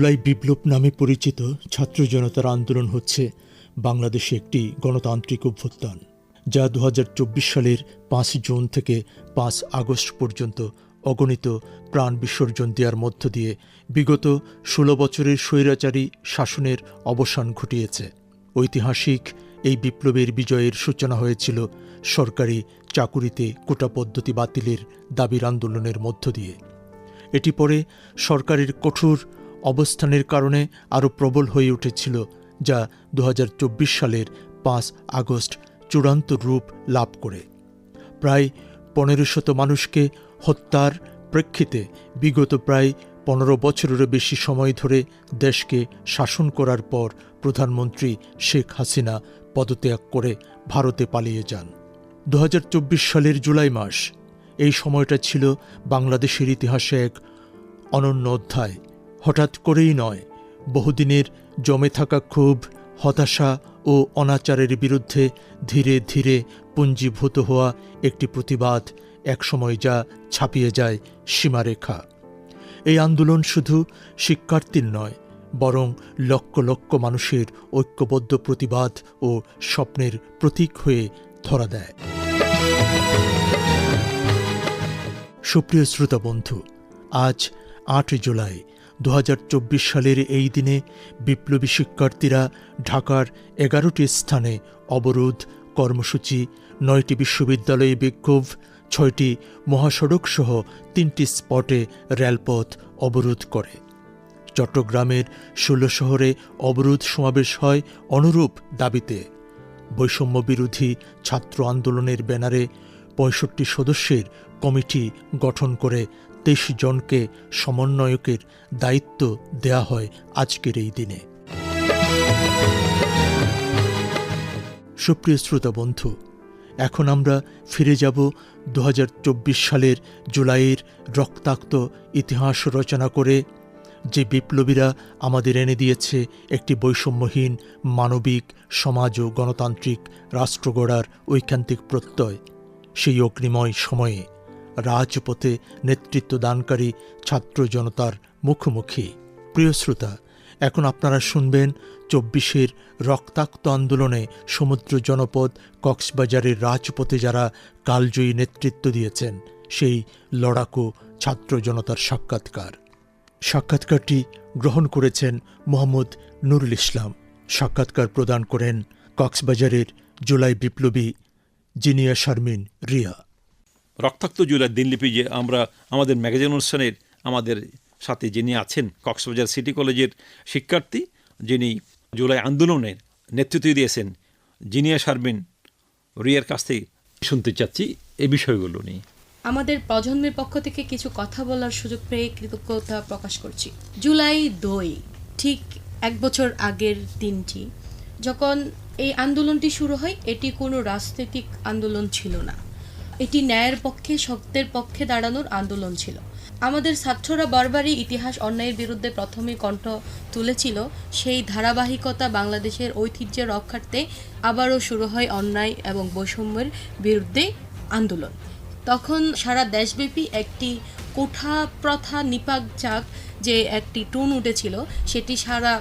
জুলাই বিপ্লব নামে পরিচিত ছাত্র জনতার আন্দোলন হচ্ছে বাংলাদেশে একটি গণতান্ত্রিক অভ্যুত্থান, যা ২০২৪ সালের ৫ জুন থেকে ৫ আগস্ট পর্যন্ত অগণিত প্রাণ বিসর্জন দেওয়ার মধ্য দিয়ে বিগত ১৬ বছরের স্বৈরাচারী শাসনের অবসান ঘটিয়েছে। ঐতিহাসিক এই বিপ্লবের বিজয়ের সূচনা হয়েছিল সরকারি চাকুরিতে কোটা পদ্ধতি বাতিলের দাবির আন্দোলনের মধ্য দিয়ে। এটি পরে সরকারের কঠোর অবস্থানের কারণে আরও প্রবল হয়ে উঠেছিল, যা ২০২৪ সালের ৫ আগস্ট চূড়ান্ত রূপ লাভ করে। প্রায় ১৫০০ মানুষকে হত্যার প্রেক্ষিতে বিগত প্রায় ১৫ বছরেরও বেশি সময় ধরে দেশকে শাসন করার পর প্রধানমন্ত্রী শেখ হাসিনা পদত্যাগ করে ভারতে পালিয়ে যান। ২০২৪ সালের জুলাই মাস, এই সময়টা ছিল বাংলাদেশের ইতিহাসে এক অনন্য অধ্যায়। হঠাৎ করেই নয়, বহুদিনের জমে থাকা ক্ষোভ, হতাশা ও অনাচারের বিরুদ্ধে ধীরে ধীরে পুঞ্জীভূত হওয়া একটি প্রতিবাদ একসময় যা ছাপিয়ে যায় সীমারেখা। এই আন্দোলন শুধু শিক্ষার্থীর নয়, বরং লক্ষ লক্ষ মানুষের ঐক্যবদ্ধ প্রতিবাদ ও স্বপ্নের প্রতীক হয়ে ধরা দেয়। সুপ্রিয় শ্রোতা বন্ধু, আজ ৮ জুলাই ২০২৪ সালের এই দিনে বিপ্লবী শিক্ষার্থীরা ঢাকার ১১টি স্থানে অবরোধ কর্মসূচি, ৯টি বিশ্ববিদ্যালয়ে বিক্ষোভ, ৬টি মহাসড়ক সহ ৩টি স্পটে রেলপথ অবরোধ করে। চট্টগ্রামের ১৬ শহরে অবরোধ সমাবেশ হয় অনুরূপ দাবিতে। বৈষম্য বিরোধী ছাত্র আন্দোলনের ব্যানারে ৬৫ সদস্যের কমিটি গঠন করে ২৩ জনকে সমন্বয়কের দায়িত্ব দেয়া হয় আজকের এই দিনে। সুপ্রিয় শ্রোতা বন্ধু, এখন আমরা ফিরে যাব ২০২৪ সালের জুলাইয়ের রক্তাক্ত ইতিহাস রচনা করে, যে বিপ্লবীরা আমাদের এনে দিয়েছে একটি বৈষম্যহীন মানবিক সমাজ ও গণতান্ত্রিক রাষ্ট্র গড়ার ঐকান্তিক প্রত্যয়। সেই অগ্নিময় সময়ে রাজপথে নেতৃত্ব দানকারী ছাত্র জনতার মুখোমুখি। প্রিয় শ্রোতা, এখন আপনারা শুনবেন ২৪-এর রক্তাক্ত আন্দোলনে সমুদ্র জনপদ কক্সবাজারের রাজপথে যারা কালজয়ী নেতৃত্ব দিয়েছেন সেই লড়াকু ছাত্র জনতার সাক্ষাৎকার। সাক্ষাৎকারটি গ্রহণ করেছেন মোহাম্মদ নুরুল ইসলাম। সাক্ষাৎকার প্রদান করেন কক্সবাজারের জুলাই বিপ্লবী জিনিয়া শারমিন রিয়া। রক্তাক্ত জুলাই দিনলিপি যে আমরা আমাদের ম্যাগাজিন অনুষ্ঠানের আমাদের সাথে যিনি আছেন কক্সবাজার সিটি কলেজের শিক্ষার্থী, যিনি জুলাই আন্দোলনের নেতৃত্ব দিয়েছেন, জিনিয়া শারমিন রিয়ার কাছ থেকে শুনতে চাচ্ছি এই বিষয়গুলো নিয়ে। আমাদের প্রজন্মের পক্ষ থেকে কিছু কথা বলার সুযোগ পেয়ে কৃতজ্ঞতা প্রকাশ করছি। জুলাই ২, ঠিক ১ বছর আগের দিনটি যখন এই আন্দোলনটি শুরু হয়, এটি কোনো রাজনৈতিক আন্দোলন ছিল না। এটি ন্যায়ের পক্ষে, সত্যের পক্ষে দাঁড়ানোর আন্দোলন ছিল। আমাদের ছাত্ররা বারবারই ইতিহাস অন্যায়ের বিরুদ্ধে প্রথমে কণ্ঠ তুলেছিল। সেই ধারাবাহিকতা বাংলাদেশের ঐতিহ্যের রক্ষার্থে আবারও শুরু হয় অন্যায় এবং বৈষম্যের বিরুদ্ধে আন্দোলন। তখন সারা দেশব্যাপী একটি কোঠা প্রথা নিপাক যাক যে একটি টুন উঠেছিল, সেটি সারা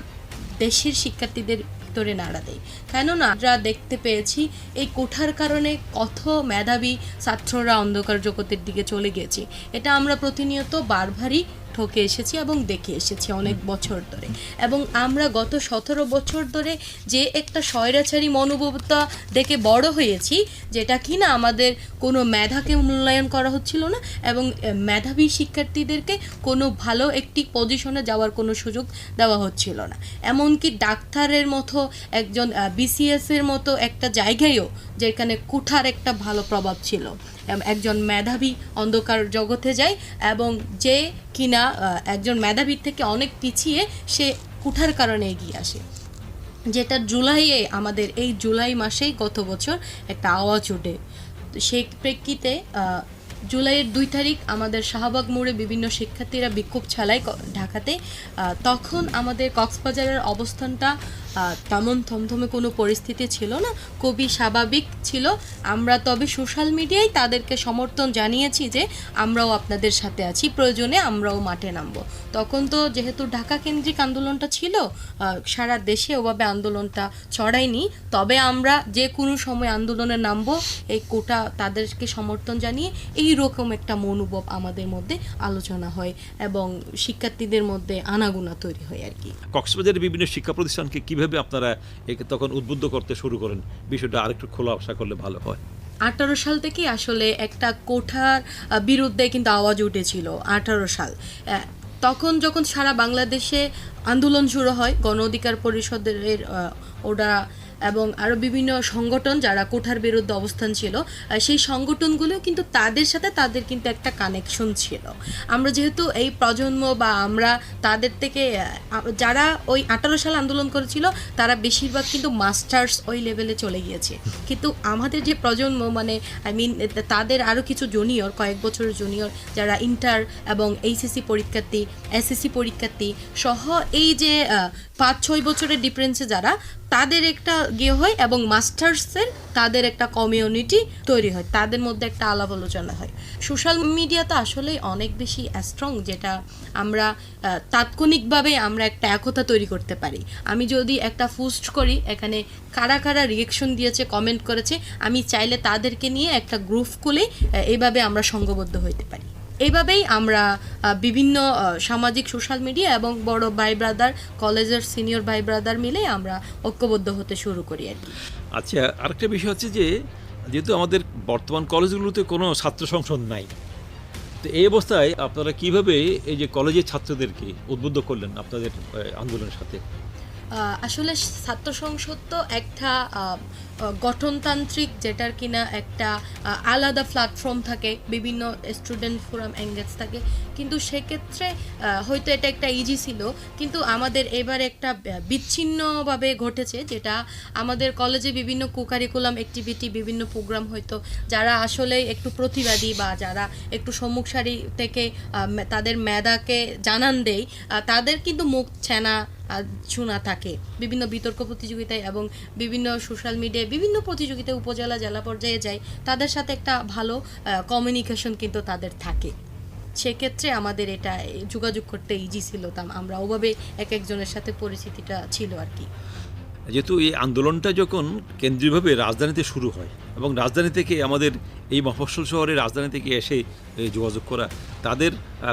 দেশের শিক্ষার্থীদের ভিতরে নাড়া দেয়। কেননা আমরা দেখতে পেয়েছি এই কোঠার কারণে কত মেধাবী ছাত্ররা অন্ধকার জগতের দিকে চলে গেছে। এটা আমরা প্রতিনিয়ত বারবারই ঠকে এসেছি এবং দেখে এসেছি অনেক বছর ধরে। এবং আমরা গত ১৭ বছর ধরে যে একটা স্বৈরাচারী মনোভাবতা দেখে বড় হয়েছি, যেটা কিনা আমাদের কোনো মেধাকে মূল্যায়ন করা হচ্ছিল না এবং মেধাবী শিক্ষার্থীদেরকে কোনো ভালো একটি পজিশনে যাওয়ার কোনো সুযোগ দেওয়া হচ্ছিল না। এমনকি ডাক্তারের মতো একজন বিসিএসের মতো একটা জায়গায়ও যেখানে কোঠার একটা ভালো প্রভাব ছিল, একজন মেধাবী অন্ধকার জগতে যায় এবং যে কিনা একজন মেধাবীর থেকে অনেক পিছিয়ে সে কোঠার কারণে এগিয়ে আসে, যেটা জুলাইয়ে আমাদের এই জুলাই মাসেই গত বছর একটা আওয়াজ ওঠে। সেই প্রেক্ষিতে জুলাইয়ের 2 তারিখ আমাদের শাহবাগ মোড়ে বিভিন্ন শিক্ষার্থীরা বিক্ষোভ চালায় ঢাকাতে। তখন আমাদের কক্সবাজারের অবস্থানটা তেমন থমথমে কোনো পরিস্থিতি ছিল না, খুবই স্বাভাবিক ছিল। আমরা তবে সোশ্যাল মিডিয়ায় তাদেরকে সমর্থন জানিয়েছি যে আমরাও আপনাদের সাথে আছি, প্রয়োজনে আমরাও মাঠে নামবো। তখন তো যেহেতু ঢাকা কেন্দ্রিক আন্দোলনটা ছিল, সারা দেশে ওভাবে আন্দোলনটা ছড়ায়নি। তবে আমরা যে কোনো সময় আন্দোলনে নামবো এই কোটা তাদেরকে সমর্থন জানিয়ে এইরকম একটা মনোভাব আমাদের মধ্যে আলোচনা হয় এবং শিক্ষার্থীদের মধ্যে আনাগোনা তৈরি হয় আর কি। কক্সবাজারের বিভিন্ন শিক্ষা প্রতিষ্ঠানকে কিভাবে আপনারা একে তখন উদ্বুদ্ধ করতে শুরু করেন, বিষয়টা আরেকটু খোলাসা করলে ভালো হয়। 18 সাল থেকে আসলে একটা কোঠার বিরুদ্ধে কিন্তু আওয়াজ উঠেছিল। 18 সাল তখন যখন সারা বাংলাদেশে আন্দোলন শুরু হয়, গণ অধিকার পরিষদের ওরা এবং আরও বিভিন্ন সংগঠন যারা কোঠার বিরুদ্ধে অবস্থান ছিল, সেই সংগঠনগুলো কিন্তু তাদের সাথে তাদের কিন্তু একটা কানেকশন ছিল। আমরা যেহেতু এই প্রজন্ম বা আমরা তাদের থেকে যারা ওই 18 সাল আন্দোলন করেছিল তারা বেশিরভাগ কিন্তু মাস্টার্স ওই লেভেলে চলে গিয়েছে, কিন্তু আমাদের যে প্রজন্ম মানে তাদের আরও কিছু জুনিয়র, কয়েক বছরের জুনিয়র যারা ইন্টার এবং এইচএসসি পরীক্ষার্থী, এসএসসি পরীক্ষার্থী সহ এই যে 5-6 বছরের ডিফারেন্সে যারা, তাদের একটা গিয়ে হয় এবং মাস্টার্সের তাদের একটা কমিউনিটি তৈরি হয়, তাদের মধ্যে একটা আলাপ আলোচনা হয়। সোশ্যাল মিডিয়াতে আসলে অনেক বেশি স্ট্রং, যেটা আমরা তাৎক্ষণিকভাবে আমরা একটা একতা তৈরি করতে পারি। আমি যদি একটা পোস্ট করি, এখানে কারা কারা রিয়েকশন দিয়েছে, কমেন্ট করেছে, আমি চাইলে তাদেরকে নিয়ে একটা গ্রুপ খুলে এইভাবে আমরা সংঘবদ্ধ হইতে পারি। এইভাবেই আমরা বিভিন্ন সামাজিক সোশ্যাল মিডিয়া এবং বড় ভাই ব্রাদার, কলেজের সিনিয়র ভাই ব্রাদার মিলে আমরা ঐক্যবদ্ধ হতে শুরু করি আর কি। আচ্ছা, আরেকটা বিষয় হচ্ছে যে যেহেতু আমাদের বর্তমান কলেজগুলোতে কোনো ছাত্র সংসদ নাই, তো এই অবস্থায় আপনারা কিভাবে এই যে কলেজের ছাত্রদেরকে উদ্বুদ্ধ করলেন আপনাদের আন্দোলনের সাথে? আসলে ছাত্র সংসদ তো একটা গঠনতান্ত্রিক, যেটার কিনা একটা আলাদা প্ল্যাটফর্ম থাকে, বিভিন্ন স্টুডেন্ট ফোরাম এঙ্গেজ থাকে, কিন্তু সেক্ষেত্রে হয়তো এটা একটা ইজি ছিল, কিন্তু আমাদের এবারে একটা বিচ্ছিন্নভাবে ঘটেছে, যেটা আমাদের কলেজে বিভিন্ন কোকারিকুলাম অ্যাক্টিভিটি, বিভিন্ন প্রোগ্রাম হয়তো যারা আসলে একটু প্রতিবাদী বা যারা একটু সম্মুখ সারি থেকে তাদের মেধাকে জানান দেয়, তাদের কিন্তু মুখ ছেনা শোনা থাকে বিভিন্ন বিতর্ক প্রতিযোগিতায় এবং বিভিন্ন সোশ্যাল মিডিয়ায় বিভিন্ন প্রতিযোগিতায় উপজেলা জেলা পর্যায়ে যায়, তাদের সাথে একটা ভালো কমিউনিকেশন কিন্তু তাদের থাকে। সেক্ষেত্রে আমাদের এটা যোগাযোগ করতে ইজি ছিল, আমরা ওভাবে এক একজনের সাথে পরিচিতিটা ছিল আর কি। যেহেতু এই আন্দোলনটা যখন কেন্দ্রীয়ভাবে রাজধানীতে শুরু হয় এবং রাজধানী থেকে আমাদের এই মফস্বল শহরের রাজধানী থেকে এসে যোগাযোগ করা, তাদের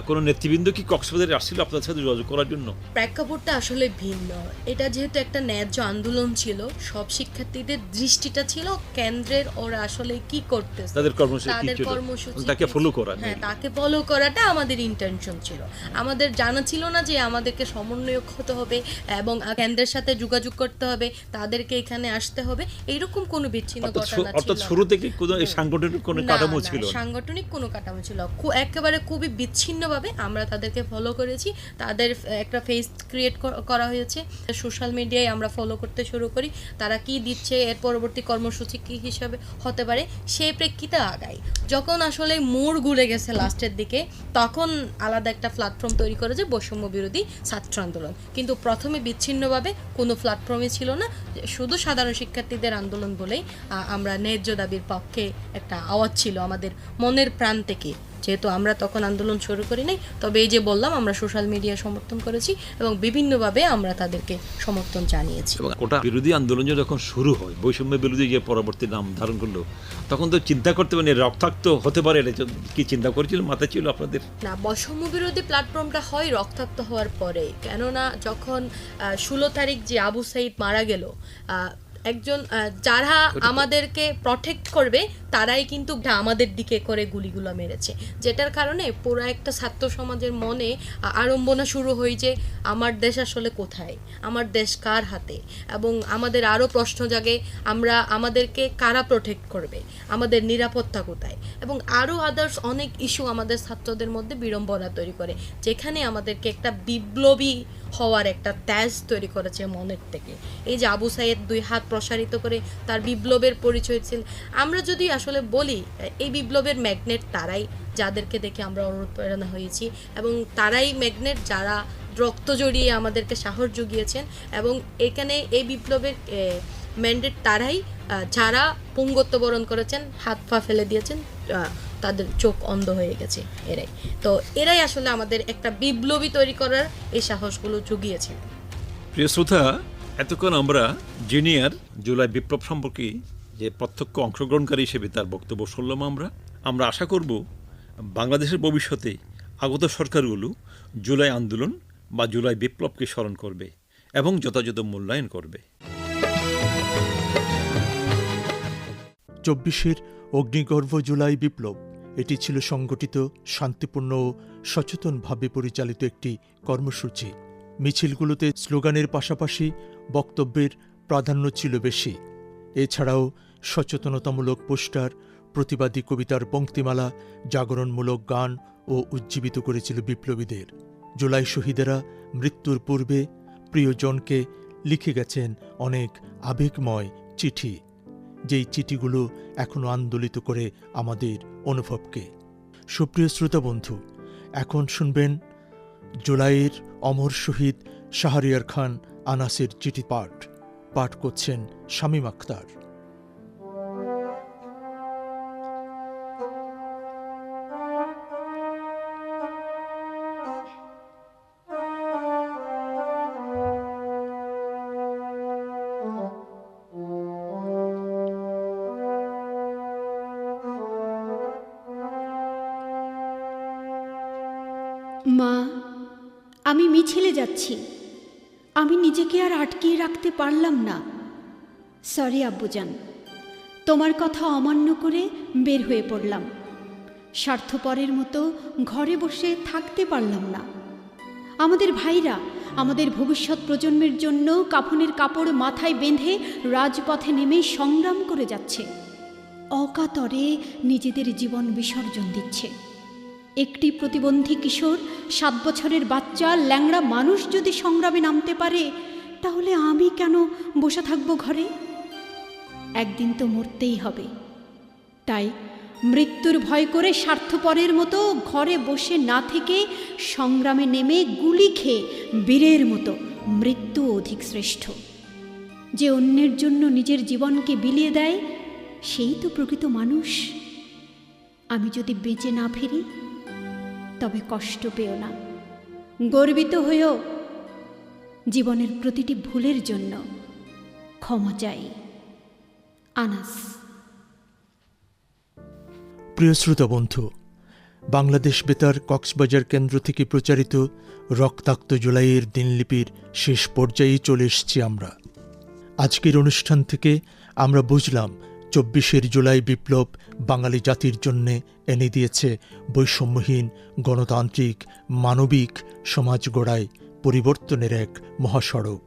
কোনো নেতৃবৃন্দ কি কক্সবাজারে আসছিল আপনাদের সাথে যোগাযোগ করার জন্য? প্রেক্ষাপটটা আসলে ভিন্ন। এটা যেহেতু একটা ন্যায্য আন্দোলন ছিল, সব শিক্ষার্থীদের দৃষ্টিটা ছিল কেন্দ্রের, ওরা আসলে কি করতেছে, তাদের কর্মসূচি তাকে ফলো করা। হ্যাঁ, তাকে ফলো করাটা আমাদের ইন্টেনশন ছিল। আমাদের জানা ছিল না যে আমাদেরকে সমন্বয়ক হতে হবে এবং কেন্দ্রের সাথে যোগাযোগ করতে হবে, তাদেরকে এখানে আসতে হবে, এইরকম কোনো বিচ্ছিন্ন ঘটনা ছিল না। অর্থাৎ শুরু থেকে কোনো সাংগঠনিক কোনো কাঠামো ছিল না। সাংগঠনিক কোনো কাঠামো ছিল একেবারে খুবই বিচ্ছিন্নভাবে আমরা তাদেরকে ফলো করেছি। তাদের একটা ফেস ক্রিয়েট করা হয়েছে, সোশ্যাল মিডিয়ায় আমরা ফলো করতে শুরু করি, তারা কি দিচ্ছে, এর পরবর্তী কর্মসূচি কি হিসাবে হতে পারে, সেই প্রেক্ষিতে আগাই। যখন আসলে মোড় ঘুরে গেছে লাস্টের দিকে, তখন আলাদা একটা প্ল্যাটফর্ম তৈরি করেছে বৈষম্য বিরোধী ছাত্র আন্দোলন, কিন্তু প্রথমে বিচ্ছিন্নভাবে কোনো প্ল্যাটফর্মই ছিল না, শুধু সাধারণ শিক্ষার্থীদের আন্দোলন বলেই আমরা ন্যায্য দাবির পক্ষে একটা আওয়াজ ছিল আমাদের মনের প্রাণ থেকে। যেহেতু আমরা তখন আন্দোলন শুরু করি নাই, তবে এই যে বললাম আমরা সোশ্যাল মিডিয়া সমর্থন করেছি এবং বিভিন্নভাবে আমরা তাদেরকে সমর্থন জানিয়েছি। কোটা বিরোধী আন্দোলন যখন শুরু হয়, বৈষম্য বিরোধী যে পরবর্তী নাম ধারণ করলো, তখন তো চিন্তা করতে পারেন রক্তাক্ত হতে পারে, কি চিন্তা করেছিল, মাথায় ছিল আপনাদের? না, বৈষম্য বিরোধী প্ল্যাটফর্মটা হয় রক্তাক্ত হওয়ার পরে, কেননা যখন 16 তারিখ যে আবু সাইদ মারা গেল, একজন যারা আমাদেরকে প্রটেক্ট করবে তারাই কিন্তু আমাদের দিকে করে গুলিগুলো মেরেছে, যেটার কারণে পুরো একটা ছাত্র সমাজের মনে আড়ম্বনা শুরু হয় যে আমার দেশ আসলে কোথায়, আমার দেশ কার হাতে, এবং আমাদের আরও প্রশ্ন জাগে আমাদেরকে কারা প্রটেক্ট করবে, আমাদের নিরাপত্তা কোথায়, এবং আরও আদার্স অনেক ইস্যু আমাদের ছাত্রদের মধ্যে বিড়ম্বনা তৈরি করে, যেখানে আমাদেরকে একটা বিপ্লবী হওয়ার একটা তেজ তৈরি করেছে মনের থেকে। এই যে আবু সাইদ 2 হাত প্রসারিত করে তার বিপ্লবের পরিচয় ছিল। আমরা যদি আসলে বলি এই বিপ্লবের ম্যাগনেট তারাই, যাদেরকে দেখে আমরা অনুপ্রেরণা হয়েছি, এবং তারাই ম্যাগনেট যারা রক্ত জড়িয়ে আমাদেরকে সাহস জুগিয়েছেন, এবং এখানে এই বিপ্লবের ম্যান্ডেট তারাই যারা পুঙ্গত্ব বরণ করেছেন, হাত পা ফেলে দিয়েছেন, তাদের চোখ অন্ধ হয়ে গেছে। এরাই আসলে আমাদের একটা বিপ্লবী তৈরি করার এই সাহসগুলো জুগিয়েছে। প্রিয় শ্রোতা, এতক্ষণ আমরা জুনিয়র জুলাই বিপ্লব সম্পর্কে যে প্রত্যক্ষ অংশগ্রহণকারী হিসেবে তার বক্তব্য শুনলাম। আমরা আশা করব বাংলাদেশের ভবিষ্যতে আগত সরকারগুলো জুলাই আন্দোলন বা জুলাই বিপ্লবকে স্মরণ করবে এবং যথাযথ মূল্যায়ন করবে। 24-এর অগ্নিগর্ভ জুলাই বিপ্লব, এটি ছিল সংগঠিত, শান্তিপূর্ণ ও সচেতনভাবে পরিচালিত একটি কর্মসূচি। মিছিলগুলোতে স্লোগানের পাশাপাশি বক্তব্যের প্রাধান্য ছিল বেশি। এছাড়াও সচেতনতামূলক পোস্টার, প্রতিবাদী কবিতার পংক্তিমালা, জাগরণমূলক গান ও উজ্জীবিত করেছিল বিপ্লবীদের। জুলাই শহীদেরা মৃত্যুর পূর্বে প্রিয়জনকে লিখে গেছেন অনেক আবেগময় চিঠি, যেই চিঠিগুলো এখনও আন্দোলিত করে আমাদের অনুভবকে। সুপ্রিয় শ্রোতা বন্ধু, এখন শুনবেন জুলাইয়ের অমর শহীদ শাহরিয়ার খান আনাসের চিঠি পাঠ করছেন শামীম আখতার। মা, আমি মিছিলে যাচ্ছি। আমি নিজেকে আর আটকিয়ে রাখতে পারলাম না। সরি আব্বুজান, তোমার কথা অমান্য করে বের হয়ে পড়লাম। স্বার্থপরের মতো ঘরে বসে থাকতে পারলাম না। আমাদের ভাইরা আমাদের ভবিষ্যৎ প্রজন্মের জন্য কাফনের কাপড় মাথায় বেঁধে রাজপথে নেমে সংগ্রাম করে যাচ্ছে, অকাতরে নিজেদের জীবন বিসর্জন দিচ্ছে। একটি প্রতিবন্ধী কিশোর, 7 বছরের বাচ্চা, ল্যাংড়া মানুষ যদি সংগ্রামে নামতে পারে, তাহলে আমি কেন বসে থাকবো ঘরে? একদিন তো মরতেই হবে। তাই মৃত্যুর ভয় করে স্বার্থপরের মতো ঘরে বসে না থেকে সংগ্রামে নেমে গুলি খেয়ে বীরের মতো মৃত্যু অধিক শ্রেষ্ঠ। যে অন্যের জন্য নিজের জীবনকে বিলিয়ে দেয়, সেই তো প্রকৃত মানুষ। আমি যদি বেঁচে না ফিরি, তবে কষ্ট পেও না, গর্বিত হয়েও জীবনের প্রতিটি ভুলের জন্য ক্ষমা চাই। আনাস। প্রিয় শ্রোতা বন্ধু, বাংলাদেশ বেতার কক্সবাজার কেন্দ্র থেকে প্রচারিত রক্তাক্ত জুলাইয়ের দিনলিপির শেষ পর্যায়ে চলে এসেছি আমরা। আজকের অনুষ্ঠান থেকে আমরা বুঝলাম 24 জুলাই বিপ্লব বাঙালি জাতির জন্যে এনে দিয়েছে বৈষম্যহীন, গণতান্ত্রিক, মানবিক সমাজ গড়ায় পরিবর্তনের এক মহাসড়ক।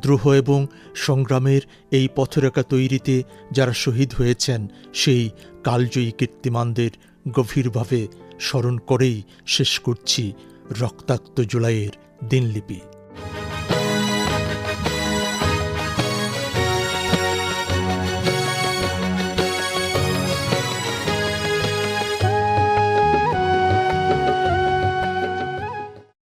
দ্রোহ এবং সংগ্রামের এই পথরেখা তৈরিতে যারা শহীদ হয়েছেন, সেই কালজয়ী কীর্তিমানদের গভীরভাবে স্মরণ করেই শেষ করছি রক্তাক্ত জুলাইয়ের দিনলিপি।